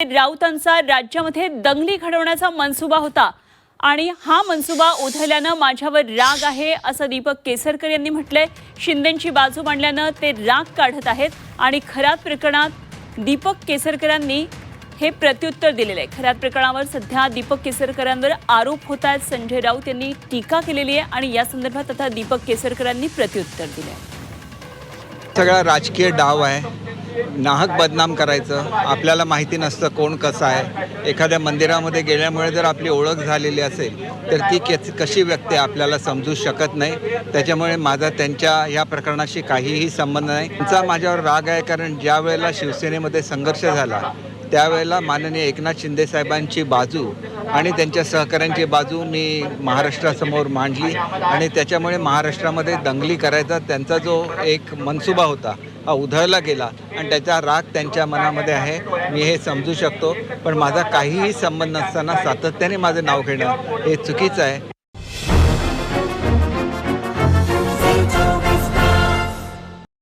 राऊतांचा राज्यामध्ये दंगली घडवण्याचा मनसुबा होता आणि हा मनसुबा उधळल्यानं माझ्यावर राग आहे असं दीपक केसरकर यांनी म्हटलंय। शिंदेंची बाजू मांडल्यानं ते राग काढत आहेत आणि खरात प्रकरणात दीपक केसरकरांनी हे प्रत्युत्तर दिलेले आहे। खरात प्रकरणावर सध्या दीपक केसरकरांवर आरोप होत आहेत। संजय राऊत यांनी टीका केलेली आहे आणि या संदर्भात आता दीपक केसरकरांनी प्रत्युत्तर दिले आहे। सगळा राजकीय डाव आहे, नाहक बदनाम करायचं। आपल्याला माहिती नसतं कोण कसं आहे। एखाद्या मंदिरामध्ये गेल्यामुळे जर आपली ओळख झालेली असेल तर ती कशी व्यक्ती आपल्याला समजू शकत नाही। त्याच्यामुळे माझा त्यांच्या या प्रकरणाशी काहीही संबंध नाही। त्यांचा माझ्यावर राग आहे कारण ज्या वेळेला शिवसेनेमध्ये संघर्ष झाला त्यावेळेला माननीय एकनाथ शिंदे साहेबांची बाजू आणि त्यांच्या सहकाऱ्यांची बाजू मी महाराष्ट्रासमोर मांडली आणि त्याच्यामुळे महाराष्ट्रामध्ये दंगली करायचा त्यांचा जो एक मनसुबा होता हा उधळला गेला आणि त्याचा राग त्यांच्या मनामध्ये आहे। मी हे समजू शकतो, पण माझा काहीही संबंध नसताना सातत्याने माझं नाव घेणं हे चुकीचं आहे।